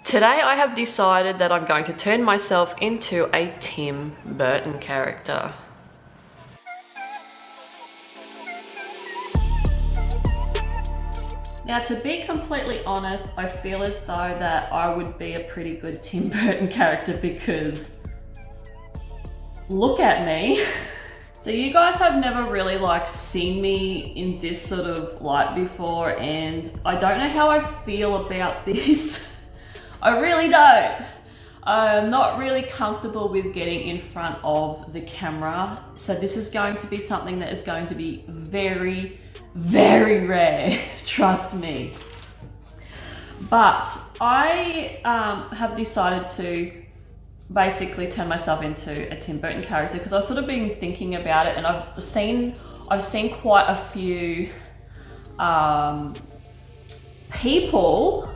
Today I have decided that I'm going to turn myself into a Tim Burton character. Now, to be completely honest, I feel as though that I would be a pretty good Tim Burton character because look at me. So you guys have never really seen me in this sort of light before, and I don't know how I feel about this. I really don't. I'm not really comfortable with getting in front of the camera. So this is going to be something that is going to be very, very rare, trust me. But I have decided to basically turn myself into a Tim Burton character because I've sort of been thinking about it, and I've seen quite a few people,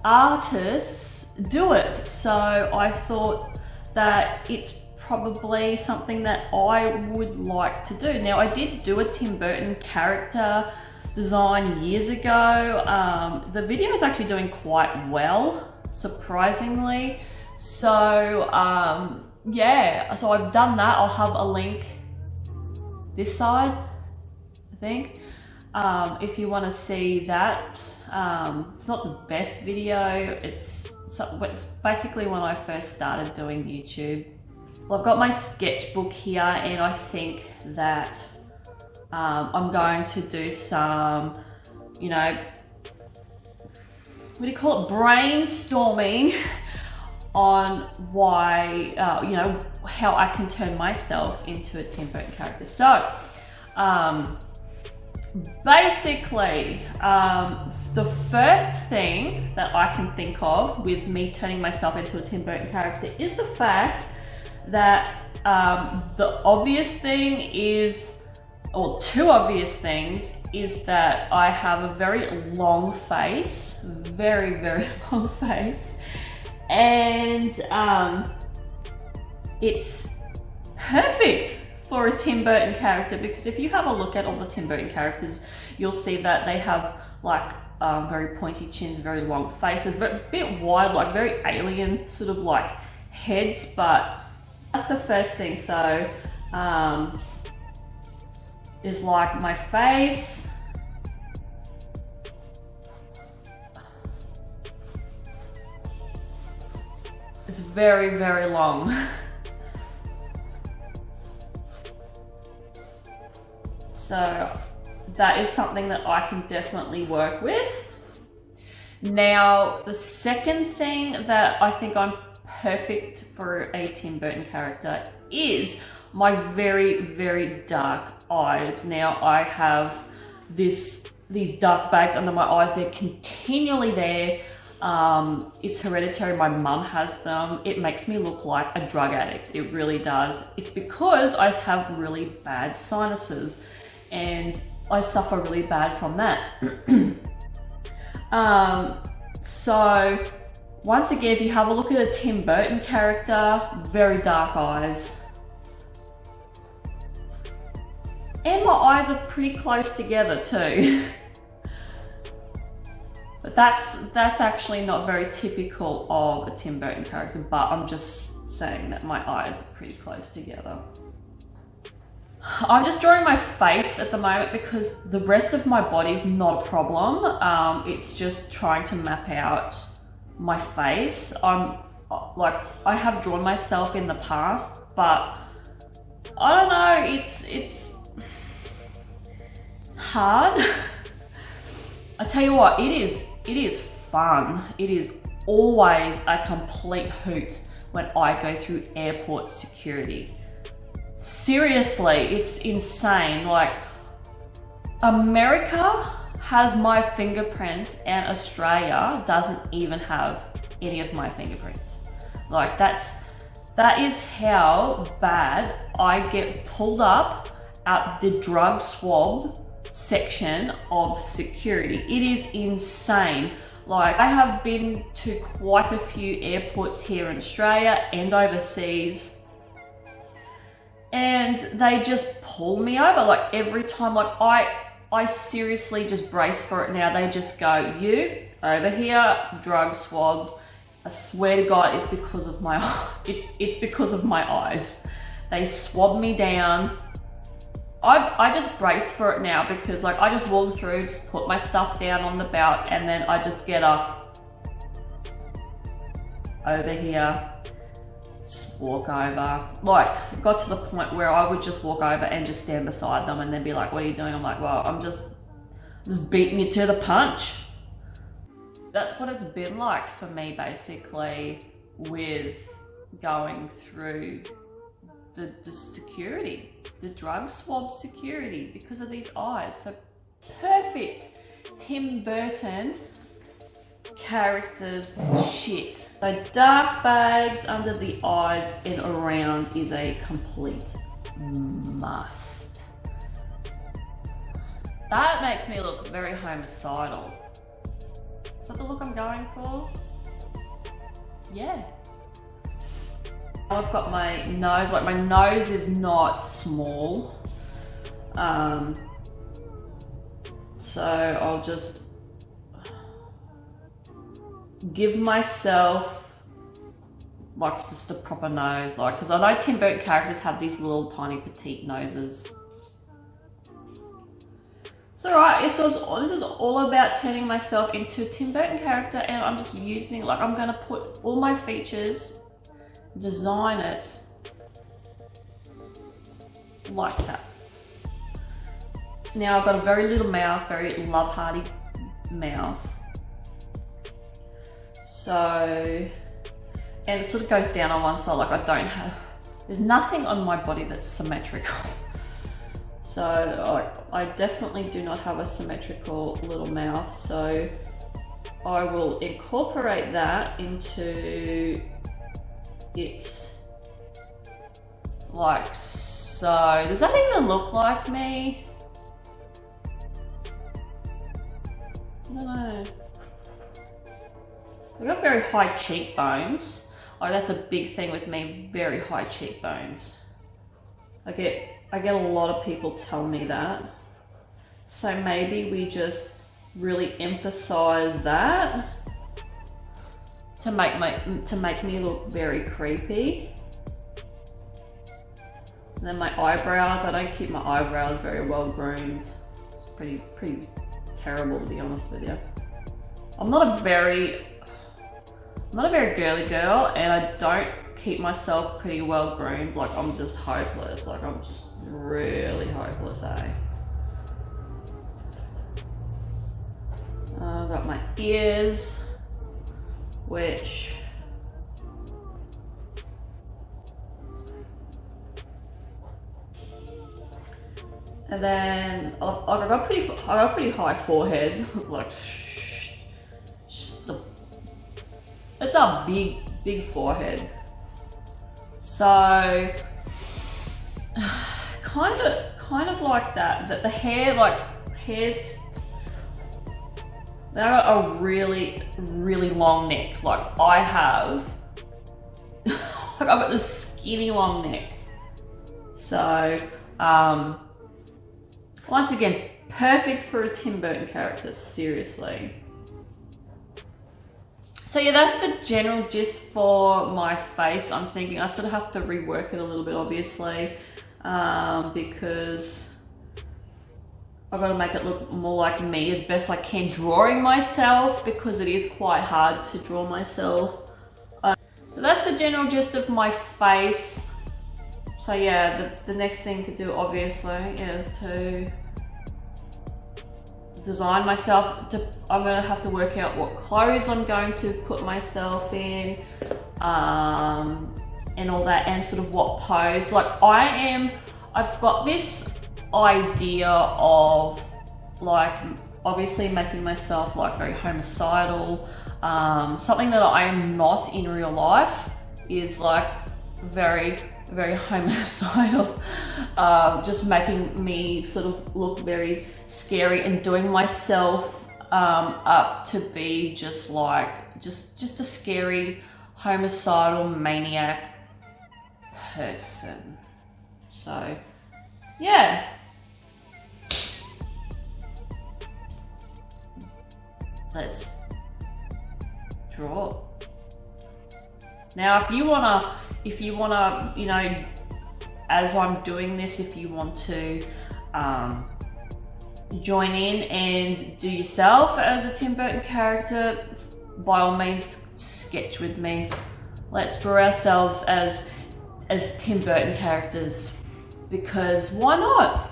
artists do it. So I thought that it's probably something that I would like to do. Now, I did do a Tim Burton character design years ago. The video is actually doing quite well, surprisingly. So yeah, so I've done that. I'll have a link this side, I think, if you want to see that. It's not the best video. It's basically when I first started doing YouTube. Well, I've got my sketchbook here, and I think that I'm going to do some, you know, what do you call it, brainstorming on why, you know, how I can turn myself into a Tim Burton character. So, basically, the first thing that I can think of with me turning myself into a Tim Burton character is the fact that the obvious thing is, or two obvious things, is that I have a very long face, very, very long face, and it's perfect for a Tim Burton character, because if you have a look at all the Tim Burton characters, you'll see that they have very pointy chins, very long faces, but a bit wide, very alien sort of heads. But that's the first thing. So is my face. It's very, very long. So that is something that I can definitely work with. Now, the second thing that I think I'm perfect for a Tim Burton character is my very, very dark eyes. Now, I have these dark bags under my eyes. They're continually there. It's hereditary. My mum has them. It makes me look like a drug addict. It really does. It's because I have really bad sinuses, and I suffer really bad from that. So once again, if you have a look at a Tim Burton character, very dark eyes. And my eyes are pretty close together too. But that's actually not very typical of a Tim Burton character, but I'm just saying that my eyes are pretty close together. I'm just drawing my face at the moment because the rest of my body is not a problem. It's just trying to map out my face. I have drawn myself in the past, but I don't know, it's hard. I tell you what, it is fun. It is always a complete hoot when I go through airport security. Seriously, it's insane. America has my fingerprints and Australia doesn't even have any of my fingerprints. That is how bad I get pulled up at the drug swab section of security. It is insane. I have been to quite a few airports here in Australia and overseas, and they just pull me over every time. I seriously just brace for it now. They just go, you over here, drug swab, I swear to God, it's because of my it's because of my eyes. They swab me down. I just brace for it now because like I just walk through, just put my stuff down on the belt, and then I just get up over here, just walk over. Like it got to the point where I would just walk over and just stand beside them and then be like, what are you doing? I'm like, well, I'm just beating you to the punch. That's what it's been like for me basically with going through the security, the drug swab security because of these eyes. So perfect Tim Burton character shit. So dark bags under the eyes and around is a complete must. That makes me look very homicidal. Is that the look I'm going for? Yeah. I've got my nose, like my nose is not small. So I'll just give myself like just a proper nose, like, because I know Tim Burton characters have these little tiny petite noses. It's alright, this is all about turning myself into a Tim Burton character, and I'm just using, like, I'm gonna put all my features, design it like that. Now I've got a very little mouth, very love-hearty mouth. So, and it sort of goes down on one side, like I don't have, there's nothing on my body that's symmetrical. So I definitely do not have a symmetrical little mouth, so I will incorporate that into it like so. Does that even look like me? I don't know. I've got very high cheekbones. Like that's a big thing with me, very high cheekbones. I get a lot of people tell me that. So maybe we just really emphasize that to make me look very creepy. And then my eyebrows, I don't keep my eyebrows very well groomed. It's pretty terrible, to be honest with you. I'm not a very girly girl, and I don't keep myself pretty well groomed. Like I'm just hopeless. Like I'm just really hopeless, eh? I've got my ears, which and then I got pretty high forehead. Like it's a big forehead. So kind of like that. That the hair, like hairs, they have a really long neck. Like I have, like I've got this skinny long neck. So once again, perfect for a Tim Burton character, seriously. So yeah, that's the general gist for my face. I'm thinking I sort of have to rework it a little bit, obviously, because I've got to make it look more like me as best I can, drawing myself, because it is quite hard to draw myself. So that's the general gist of my face. So yeah, the next thing to do, obviously, is to design myself. I'm going to have to work out what clothes I'm going to put myself in, and all that, and sort of what pose. Like I've got this idea of like obviously making myself like very homicidal. Something that I am not in real life is like very homicidal, just making me sort of look very scary and doing myself up to be just like just a scary homicidal maniac person. So yeah, let's draw. Now, if you wanna, you know, as I'm doing this, if you want to join in and do yourself as a Tim Burton character, by all means, sketch with me. Let's draw ourselves as Tim Burton characters, because why not?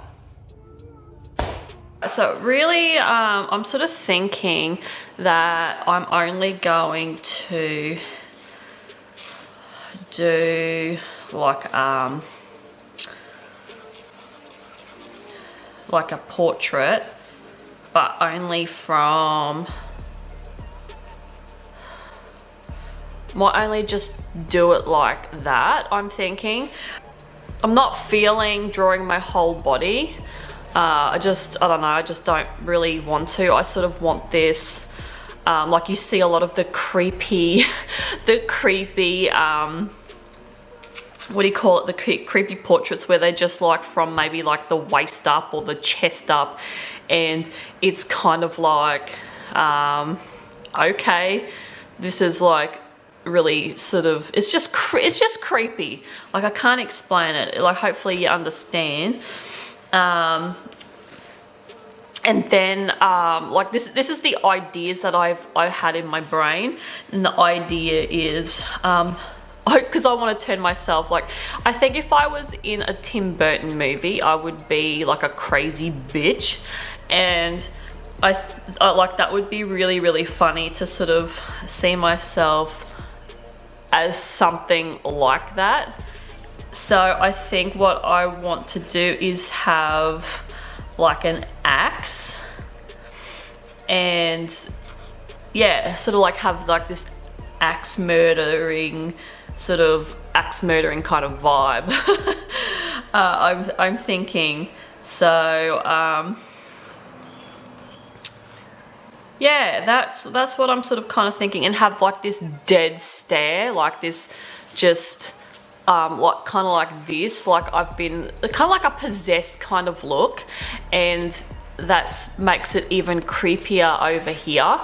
So really, I'm sort of thinking that I'm only going to do like a portrait, but only from, might only just do it like that, I'm thinking. I'm not feeling drawing my whole body. I don't know, I just don't really want to. I sort of want this, like you see a lot of the creepy, what do you call it, the creepy portraits where they're just like from maybe like the waist up or the chest up, and it's kind of like, okay, this is like really sort of, it's just creepy. Like, I can't explain it. Like, hopefully you understand. And then like this is the ideas that I've had in my brain, and the idea is because I want to turn myself, like, I think if I was in a Tim Burton movie, I would be like a crazy bitch, and I like, that would be really, really funny to sort of see myself as something like that. So I think what I want to do is have like an axe, and yeah, sort of like have like this axe murdering kind of vibe. I'm thinking. So yeah, that's what I'm sort of kind of thinking, and have like this dead stare, like this, just like kind of like this, like I've been kind of like a possessed kind of look, and that makes it even creepier over here,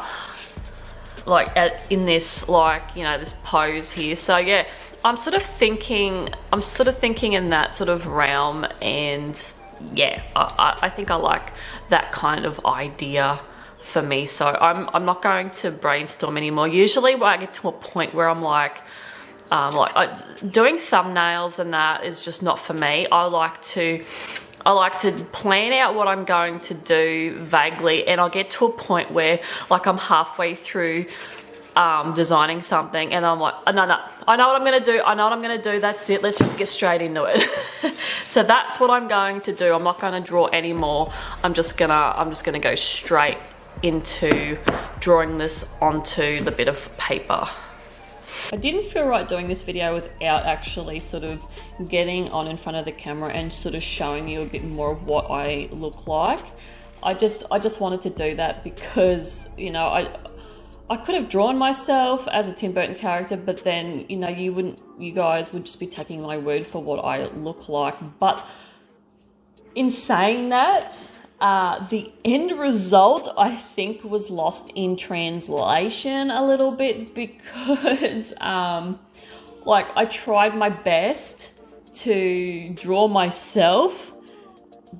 like in this, like, you know, this pose here. So yeah, I'm sort of thinking in that sort of realm, and yeah, I think I like that kind of idea for me. So I'm not going to brainstorm anymore. Usually when I get to a point where I'm like doing thumbnails and that is just not for me. I like to plan out what I'm going to do vaguely, and I'll get to a point where like I'm halfway through designing something and I'm like, oh, no, I know what I'm gonna do, that's it, let's just get straight into it. So that's what I'm going to do. I'm not going to draw anymore. I'm just gonna go straight into drawing this onto the bit of paper. I didn't feel right doing this video without actually sort of getting on in front of the camera and sort of showing you a bit more of what I look like. I just wanted to do that because, you know, I could have drawn myself as a Tim Burton character, but then, you know, you guys would just be taking my word for what I look like. But in saying that, the end result, I think, was lost in translation a little bit, because like, I tried my best to draw myself,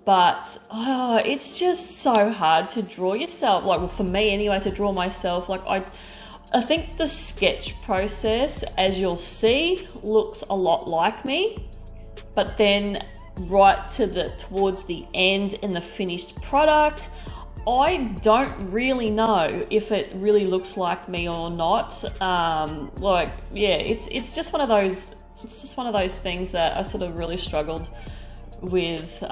but it's just so hard to draw yourself. Like, well, for me anyway, to draw myself. Like, I think the sketch process, as you'll see, looks a lot like me, but then right towards the end in the finished product, I don't really know if it really looks like me or not. Like, yeah, it's just one of those things that I sort of really struggled with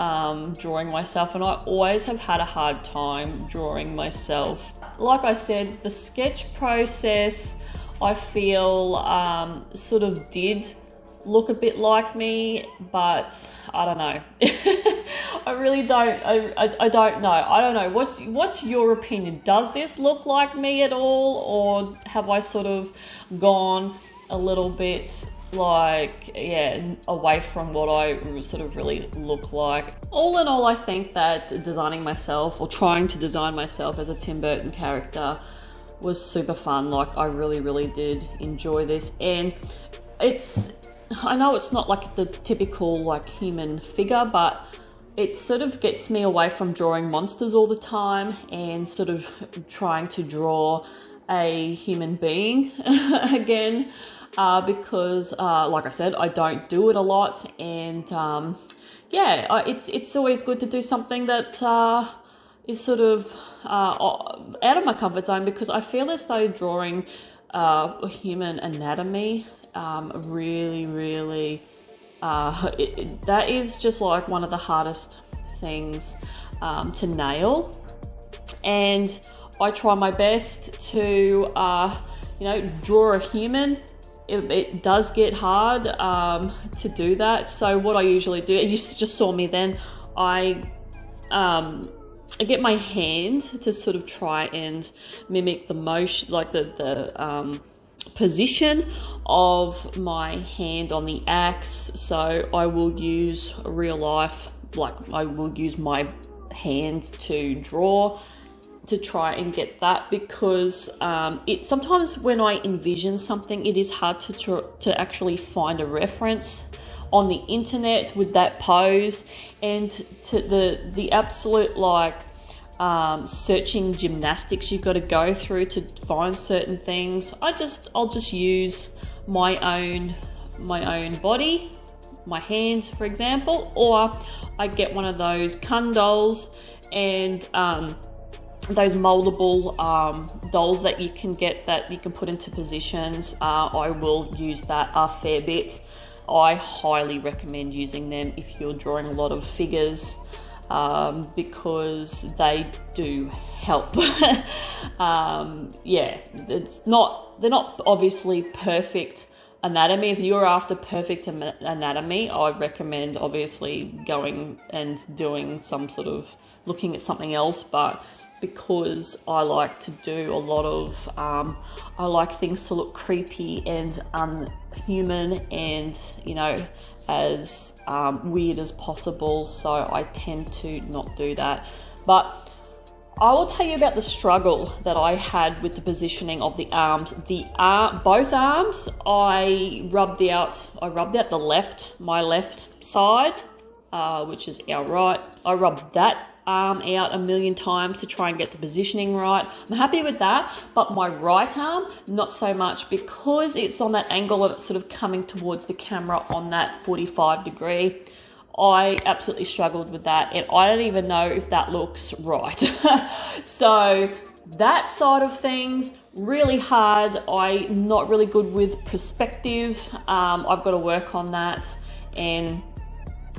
drawing myself, and I always have had a hard time drawing myself. Like I said, the sketch process, I feel sort of did look a bit like me, but I don't know. I really don't. I don't know. I don't know. What's your opinion? Does this look like me at all, or have I sort of gone a little bit, like, yeah, away from what I sort of really look like? All in all, I think that designing myself, or trying to design myself as a Tim Burton character, was super fun. Like, I really, really did enjoy this, and I know it's not like the typical like human figure, but it sort of gets me away from drawing monsters all the time and sort of trying to draw a human being again, because like I said, I don't do it a lot, and yeah, it's always good to do something that is sort of out of my comfort zone, because I feel as though drawing human anatomy really that is just like one of the hardest things to nail, and I try my best to you know, draw a human. It does get hard to do that. So what I usually do, you just saw me then, I get my hand to sort of try and mimic the motion, like the position of my hand on the axe. So I will use real life, like I will use my hand to draw, to try and get that, because it sometimes when I envision something, it is hard to actually find a reference on the internet with that pose, and to the absolute like searching gymnastics you've got to go through to find certain things. I'll just use my own body, my hands for example, or I get one of those condols and those moldable dolls that you can get that you can put into positions. I will use that a fair bit. I highly recommend using them if you're drawing a lot of figures, because they do help. Yeah, they're not obviously perfect anatomy. If you're after perfect anatomy, I recommend obviously going and doing some sort of looking at something else, but because I like to do a lot of, I like things to look creepy and unhuman and, you know, as weird as possible, so I tend to not do that. But I will tell you about the struggle that I had with the positioning of the arms. Both arms, I rubbed out my left side, which is our right. I rubbed that arm out a million times to try and get the positioning right. I'm happy with that, but my right arm, not so much, because it's on that angle and it's sort of coming towards the camera on that 45 degree. I absolutely struggled with that, and I don't even know if that looks right. So that side of things, really hard. I'm not really good with perspective. I've got to work on that, and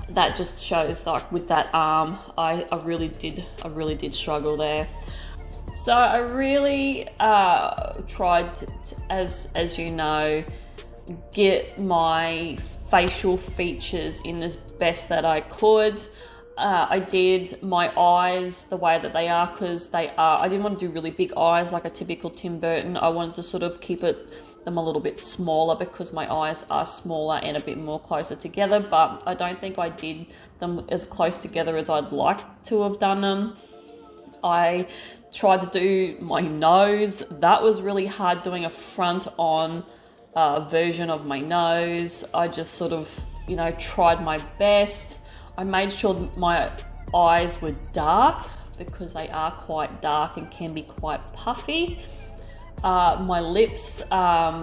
that just shows, like with that arm, I really did struggle there. So I really tried to, as you know, get my facial features in as best that I could. I did my eyes the way that they are, because I didn't want to do really big eyes like a typical Tim Burton. I wanted to sort of keep them a little bit smaller, because my eyes are smaller and a bit more closer together, but I don't think I did them as close together as I'd like to have done them. I tried to do my nose. That was really hard, doing a front on version of my nose. I just sort of, you know, tried my best. I made sure that my eyes were dark, because they are quite dark and can be quite puffy. My lips are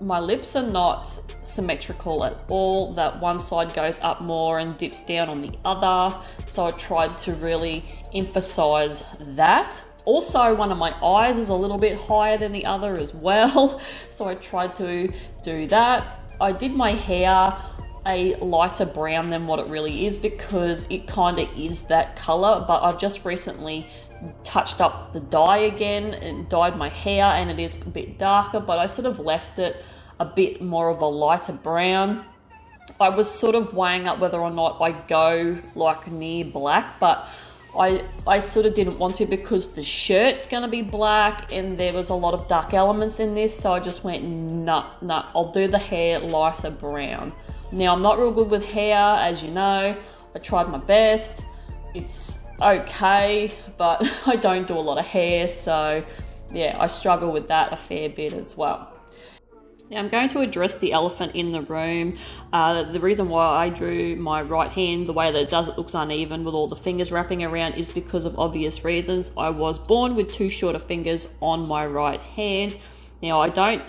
not symmetrical at all. That one side goes up more and dips down on the other. So I tried to really emphasize that. Also, one of my eyes is a little bit higher than the other as well. So I tried to do that. I did my hair a lighter brown than what it really is, because it kind of is that color, but I've just recently touched up the dye again and dyed my hair, and it is a bit darker, but I sort of left it a bit more of a lighter brown. I was sort of weighing up whether or not I go like near black, but I sort of didn't want to, because the shirt's gonna be black and there was a lot of dark elements in this, so I just went, nah, I'll do the hair lighter brown. Now, I'm not real good with hair, as you know. I tried my best. It's okay, but I don't do a lot of hair, so yeah, I struggle with that a fair bit as well. Now I'm going to address the elephant in the room. The reason why I drew my right hand the way that it does, it looks uneven with all the fingers wrapping around, is because of obvious reasons. I was born with 2 shorter fingers on my right hand. Now I don't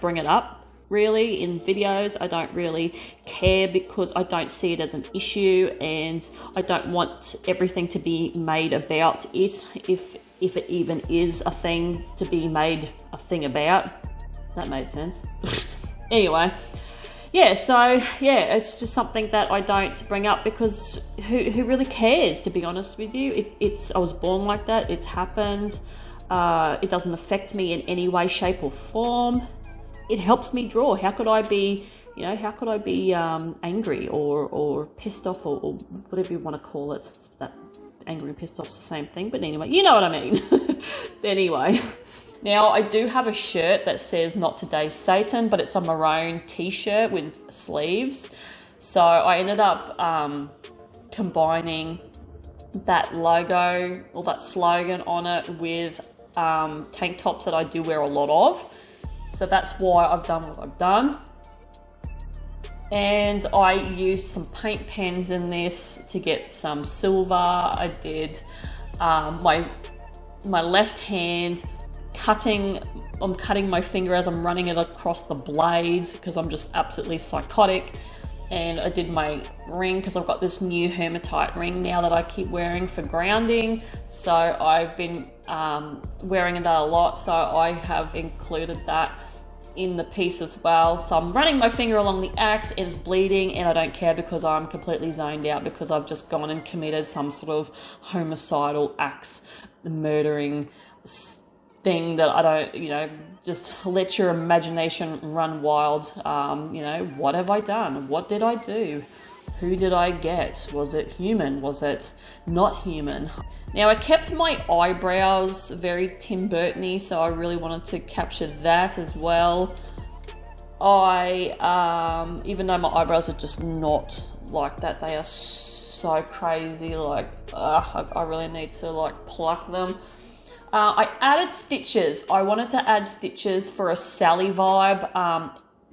bring it up really in videos. I don't really care because I don't see it as an issue, and I don't want everything to be made about it, if it even is a thing to be made a thing about. That made sense. Anyway, yeah, so yeah, it's just something that I don't bring up because who really cares, to be honest with you? I was born like that. It's happened. It doesn't affect me in any way, shape or form. It helps me draw. How could I be, angry or pissed off or whatever you want to call it? That angry and pissed off's the same thing, but anyway, you know what I mean. Anyway. Now, I do have a shirt that says "Not Today, Satan," but it's a maroon t-shirt with sleeves. So I ended up combining that logo or that slogan on it with tank tops that I do wear a lot of. So that's why I've done what I've done. And I used some paint pens in this to get some silver. I did my left hand, I'm cutting my finger as I'm running it across the blades because I'm just absolutely psychotic. And I did my ring because I've got this new hematite ring now that I keep wearing for grounding. So I've been wearing that a lot, so I have included that in the piece as well. So I'm running my finger along the axe and it's bleeding, and I don't care because I'm completely zoned out because I've just gone and committed some sort of homicidal axe murdering thing that I don't, just let your imagination run wild. What have I done? What did I do? Who did I get? Was it human? Was it not human? Now I kept my eyebrows very Tim Burton-y, so I really wanted to capture that as well. Even though my eyebrows are just not like that, they are so crazy, I really need to pluck them. I added stitches. I wanted to add stitches for a Sally vibe.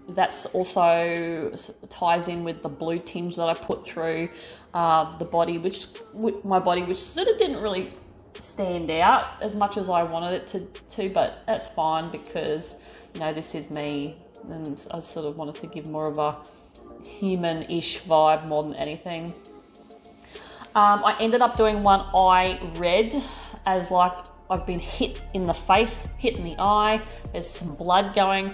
That's also ties in with the blue tinge that I put through the body, which sort of didn't really stand out as much as I wanted it to, but that's fine because, this is me, and I sort of wanted to give more of a human-ish vibe more than anything. I ended up doing one eye red as I've been hit in the face, hit in the eye. There's some blood going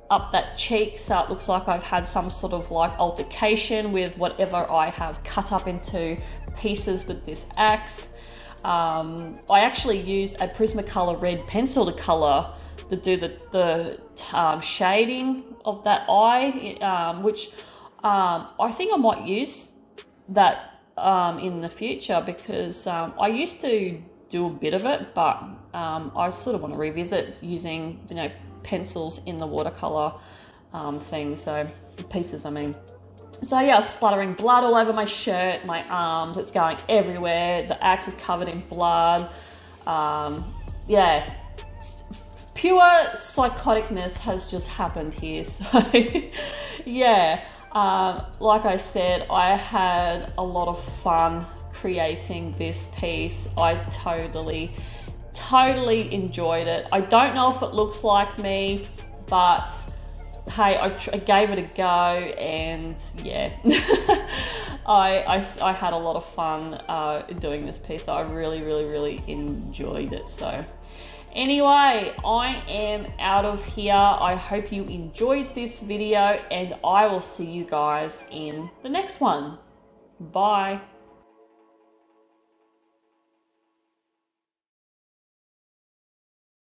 up that cheek, so it looks like I've had some sort of altercation with whatever I have cut up into pieces with this axe. I actually used a Prismacolor red pencil to color to do the shading of that eye, which I think I might use that in the future because I used to do a bit of it, but I sort of want to revisit using, pencils in the watercolor pieces, I mean. So yeah, splattering blood all over my shirt, my arms, it's going everywhere. The axe is covered in blood. Pure psychoticness has just happened here. So yeah, like I said, I had a lot of fun creating this piece. I totally enjoyed it. I don't know if it looks like me, but hey, I gave it a go, and yeah, I had a lot of fun doing this piece. I really enjoyed it. So anyway, I am out of here. I hope you enjoyed this video, and I will see you guys in the next one. Bye.